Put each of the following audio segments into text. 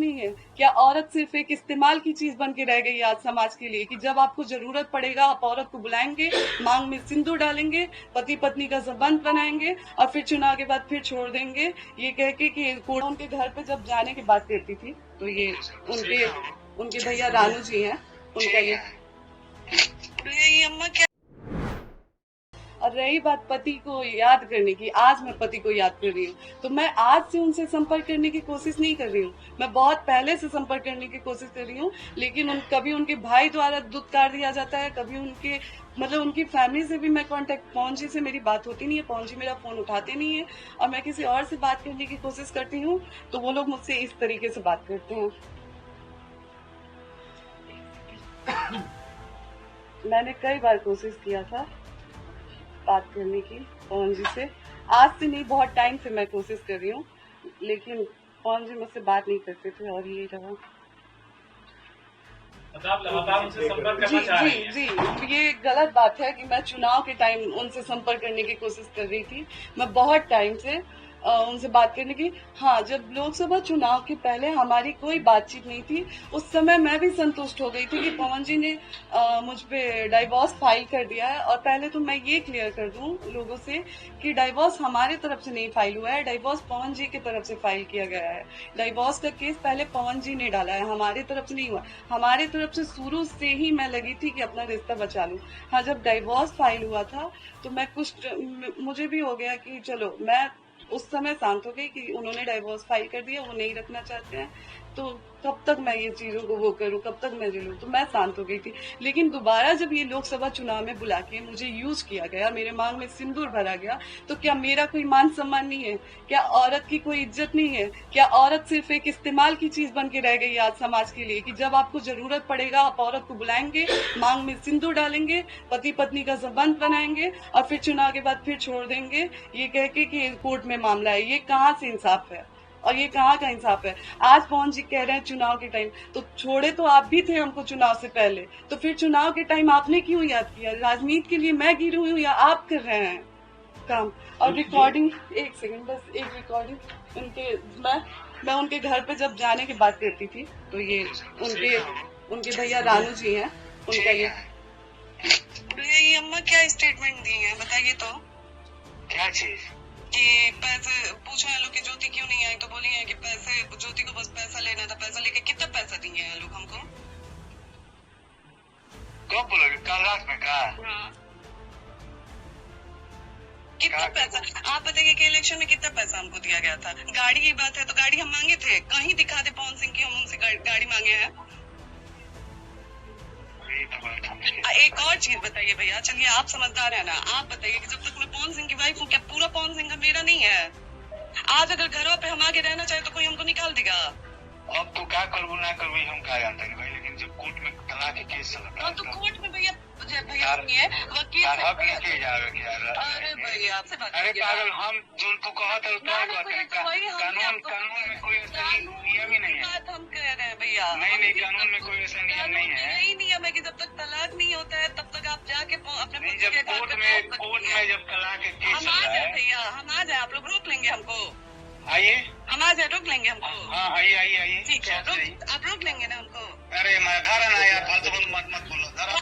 नहीं है? क्या औरत सिर्फ एक इस्तेमाल की चीज बन के रह गई आज समाज के लिए कि जब आपको जरूरत पड़ेगा आप औरत को बुलाएंगे, मांग में सिंदूर डालेंगे, पति पत्नी का संबंध बनाएंगे और फिर चुनाव के बाद फिर छोड़ देंगे, ये कह के कि उनके घर पे जब जाने की बात करती थी तो ये उनके भैया रानू जी हैं, उनका ये अम्मा क्या। और रही बात पति को याद करने की, आज मैं पति को याद कर रही हूँ तो मैं आज से उनसे संपर्क करने की कोशिश नहीं कर रही हूँ, मैं बहुत पहले से संपर्क करने की कोशिश कर रही हूँ, लेकिन कभी उनके भाई द्वारा दुत्कार दिया जाता है, कभी उनके उनकी फैमिली से भी मैं कांटेक्ट, पवन जी से मेरी बात होती नहीं है, पवन जी मेरा फोन उठाते नहीं है और मैं किसी और से बात करने की कोशिश करती हूँ तो वो लोग मुझसे इस तरीके से बात करते हैं। मैंने कई बार कोशिश किया था बात करने की पवन जी से, आज से नहीं बहुत टाइम से मैं कोशिश कर रही हूँ, लेकिन पवन जी मुझसे बात नहीं करते थे और ये रहा। उनसे संपर्क करना चाह रही हैं? जी, ये गलत बात है कि मैं चुनाव के टाइम उनसे संपर्क करने की कोशिश कर रही थी, मैं बहुत टाइम से उनसे बात करने की। हाँ, जब लोकसभा चुनाव के पहले हमारी कोई बातचीत नहीं थी, उस समय मैं भी संतुष्ट हो गई थी कि पवन जी ने मुझ पे डाइवोर्स फाइल कर दिया है। और पहले तो मैं ये क्लियर कर दूं लोगों से कि डाइवोर्स हमारे तरफ से नहीं फाइल हुआ है, डाइवोर्स पवन जी की तरफ से फाइल किया गया है। डाइवोर्स का केस पहले पवन जी ने डाला है, हमारी तरफ से नहीं हुआ। हमारी तरफ से शुरू से ही मैं लगी थी कि अपना रिश्ता बचा लूं। हाँ, जब डाइवोर्स फाइल हुआ था तो मैं मुझे भी हो गया कि चलो, मैं उस समय शांत हो गई कि उन्होंने डाइवोर्स फाइल कर दिया, वो नहीं रखना चाहते हैं, तो कब तक मैं ये चीजों को वो करूं, कब तक मैं झेलूं, तो मैं शांत हो गई थी। लेकिन दोबारा जब ये लोकसभा चुनाव में बुला के मुझे यूज किया गया, मेरे मांग में सिंदूर भरा गया, तो क्या मेरा कोई मान सम्मान नहीं है? क्या औरत की कोई इज्जत नहीं है? क्या औरत सिर्फ एक इस्तेमाल की चीज बन के रह गई आज समाज के लिए कि जब आपको जरूरत पड़ेगा आप औरत को बुलाएंगे, मांग में सिंदूर डालेंगे, पति पत्नी का संबंध बनाएंगे और फिर चुनाव के बाद फिर छोड़ देंगे, ये कह के कि कोर्ट में मामला है? ये कहाँ से इंसाफ है और ये कहाँ का इंसाफ है? आज पवन जी कह रहे हैं चुनाव के टाइम, तो छोड़े तो आप भी थे हमको चुनाव से पहले, तो फिर चुनाव के टाइम आपने क्यों याद किया? राजनीति के लिए मैं गिरी हुई हूँ या आप कर रहे हैं काम? और रिकॉर्डिंग, एक सेकंड बस, एक रिकॉर्डिंग उनके, मैं उनके घर पे जब जाने की बात करती थी तो ये उनके भैया रानू जी हैं, उनका ये अम्मा क्या स्टेटमेंट दी है बताइए तो। क्या चीज? कि पैसे पूछने लोग कि ज्योति क्यों नहीं आई, तो बोली है कि पैसे, ज्योति को बस पैसा लेना था, पैसा लेके कितना पैसा दिए हैं लोग हमको? कब बोलोगे? कल रात में कहा? हाँ। कितना पैसा आप बताइए कि इलेक्शन में कितना पैसा हमको दिया गया था? गाड़ी की बात है तो गाड़ी हम मांगे थे, कहीं दिखा दे पवन सिंह की हम उनसे गाड़ी मांगे हैं। एक और चीज बताइए भैया, चलिए आप समझदार है ना, आप बताइए कि जब तक मैं पवन सिंह की वाइफ हूँ, क्या पूरा पवन सिंह का मेरा नहीं है? आज अगर घरों पे हम आगे रहना चाहे तो कोई हमको निकाल देगा? अब तो क्या करबो ना करबो हम क्या जानते हैं भाई, लेकिन जब कोर्ट में तलाक के केस चल रहा है तो कोर्ट में भैया सुनिए, वकील अरे भैया आपसे बात, अरे पागल, हम जिनको कहा था उतना कहते हैं, कानून में कोई ऐसा नियम ही नहीं है। बात हम कह रहे हैं भैया, नहीं, कानून में कोई ऐसा नियम नहीं है। यही नियम है कि जब तक तलाक नहीं होता है तब तक आप जाके अपने जब कोर्ट में जब तलाक के केस हम आ जाए भैया, हम आ जाए, आप लोग रोक लेंगे हमको? आइए, हम आ जाए, रोक लेंगे हमको? हाँ आइए ठीक है, आप रोक लेंगे ना हमको? अरे मैं धारा ना यार, फालतू मत बोलो धारा।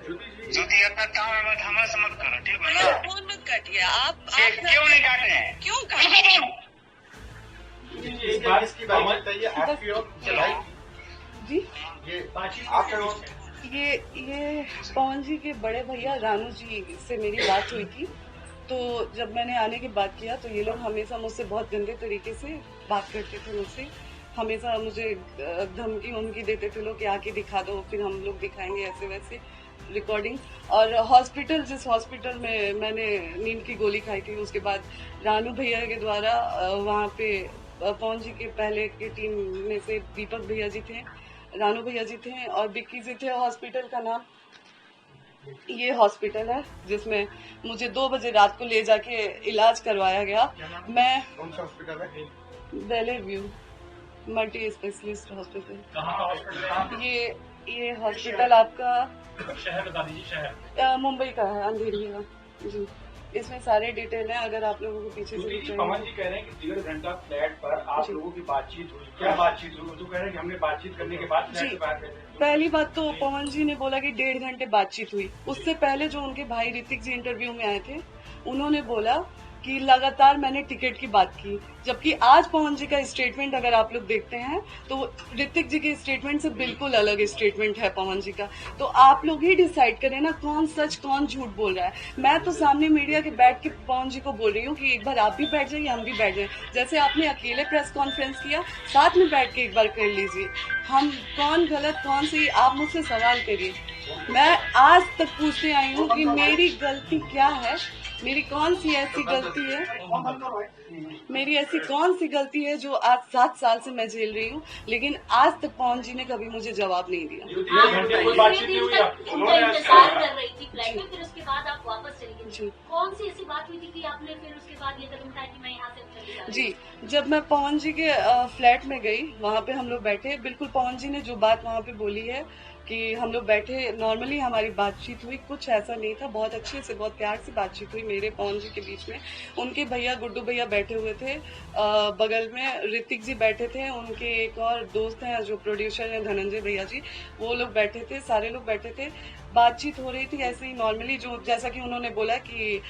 ज्योति अपना काम है, मत हमारे से मत करो, ठीक है ना? फोन मत काटिए आप क्यों नहीं काटे हैं? क्यों काटे? इसकी बात बताइए, आपकी और जी ये पवन जी के बड़े भैया रानू जी से मेरी बात हुई थी, तो जब मैंने आने की बात किया तो ये लोग हमेशा मुझसे बहुत गंदे तरीके से बात करते थे, मुझसे हमेशा मुझे धमकी देते थे लोग कि आके दिखा दो, फिर हम लोग दिखाएंगे, ऐसे वैसे रिकॉर्डिंग। और जिस हॉस्पिटल में मैंने नींद की गोली खाई थी, उसके बाद रानू भैया के द्वारा वहाँ पे पवन जी के पहले की टीम में से दीपक भैया जी थे, रानू भैया जी थे और बिक्की जी थे। हॉस्पिटल का नाम ये हॉस्पिटल है जिसमें मुझे 2 बजे रात को ले जाके इलाज करवाया गया। मैं कौन सा हॉस्पिटल है? बेले व्यू मल्टी स्पेशलिस्ट हॉस्पिटल। ये हॉस्पिटल आपका शहर बता दीजिए। शहर मुंबई का है, अंधेरी का जी। इसमें सारे डिटेल हैं, अगर आप लोगों को पीछे से श्रुति भी जी, चाहिए। पवन जी कह रहे हैं कि 1.5 घंटा फ्लैट पर आप लोगों की बातचीत हुई, क्या बातचीत हुई? तो कह रहे हैं कि हमने बातचीत करने के बाद फ्लैट जी, से बाहर गए थे। पहली बात तो पवन जी ने बोला कि 1.5 घंटे बातचीत हुई। उससे पहले जो उनके भाई ऋतिक जी इंटरव्यू में आए थे, उन्होंने बोला कि लगातार मैंने टिकट की बात की, जबकि आज पवन जी का स्टेटमेंट अगर आप लोग देखते हैं तो ऋतिक जी के स्टेटमेंट से बिल्कुल अलग स्टेटमेंट है पवन जी का। तो आप लोग ही डिसाइड करें ना कौन सच कौन झूठ बोल रहा है। मैं तो सामने मीडिया के बैठ के पवन जी को बोल रही हूँ कि एक बार आप भी बैठ जाइए, हम भी बैठ जाए, जैसे आपने अकेले प्रेस कॉन्फ्रेंस किया, साथ में बैठ के एक बार कर लीजिए। हम कौन गलत कौन सही, आप मुझसे सवाल करिए। मैं आज तक पूछते आई हूँ कि मेरी गलती क्या है, मेरी कौन सी ऐसी गलती है, मेरी ऐसी कौन सी गलती है जो आज 7 साल से मैं झेल रही हूँ, लेकिन आज तक पवन जी ने कभी मुझे जवाब नहीं दिया। 1.5 घंटे कोई बातचीत नहीं हुई आपकी? उनका इंतजार कर रही थी फ्लैट में, फिर उसके बाद आप वापस चली जी। गई। कौन सी ऐसी बात हुई थी कि आपने फिर उसके बाद ये कदम उठाया कि मैं यहाँ से चली जा रही जी, जब मैं पवन जी के फ्लैट में गई, वहाँ पे हम लोग बैठे, बिल्कुल पवन जी ने जो बात वहाँ पे बोली है कि हम लोग बैठे, नॉर्मली हमारी बातचीत हुई, कुछ ऐसा नहीं था, बहुत अच्छे से बहुत प्यार से बातचीत हुई मेरे पवन जी के बीच में। उनके भैया गुड्डू भैया बैठे हुए थे, बगल में ऋतिक जी बैठे थे, उनके एक और दोस्त हैं जो प्रोड्यूसर हैं धनंजय भैया जी, वो लोग बैठे थे, सारे लोग बैठे थे, बातचीत हो रही थी ऐसे ही नॉर्मली, जो जैसा कि उन्होंने बोला कि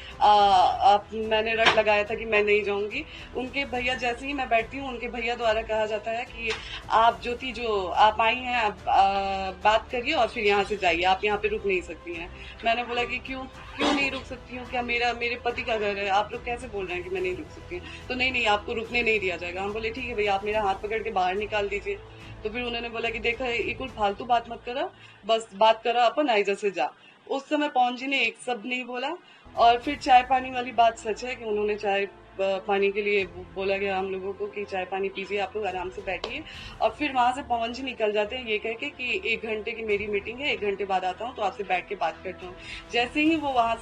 मैंने रट लगाया था कि मैं नहीं जाऊंगी। उनके भैया, जैसे ही मैं बैठती हूँ, उनके भैया द्वारा कहा जाता है कि आप ज्योति जो आप आई हैं, आप बात करिए और फिर यहाँ से जाइए, आप यहाँ पे रुक नहीं सकती हैं। मैंने बोला कि क्यों नहीं रुक सकती हूँ, क्या मेरे पति का घर है, आप लोग कैसे बोल रहे हैं कि मैं नहीं रुक सकती हूँ? तो नहीं आपको रुकने नहीं दिया जाएगा। हम बोले ठीक है भैया, आप मेरा हाथ पकड़ के बाहर निकाल दीजिए। तो फिर उन्होंने बोला कि देखा ये कुल फालतू बात मत करा, बस बात करा अपन, आइजा से जा। उस समय पवन जी ने एक शब्द नहीं बोला। और फिर चाय पानी वाली बात सच है कि उन्होंने चाय पानी के लिए बोला गया हम लोगों को कि चाय पानी पीजिए, आप लोग आराम से बैठिए। और फिर वहां से पवन जी निकल जाते हैं ये कह के कि 1 घंटे की मेरी मीटिंग है, 1 घंटे बाद आता हूँ तो आपसे बैठ के बात करता हूँ। जैसे ही वो वहां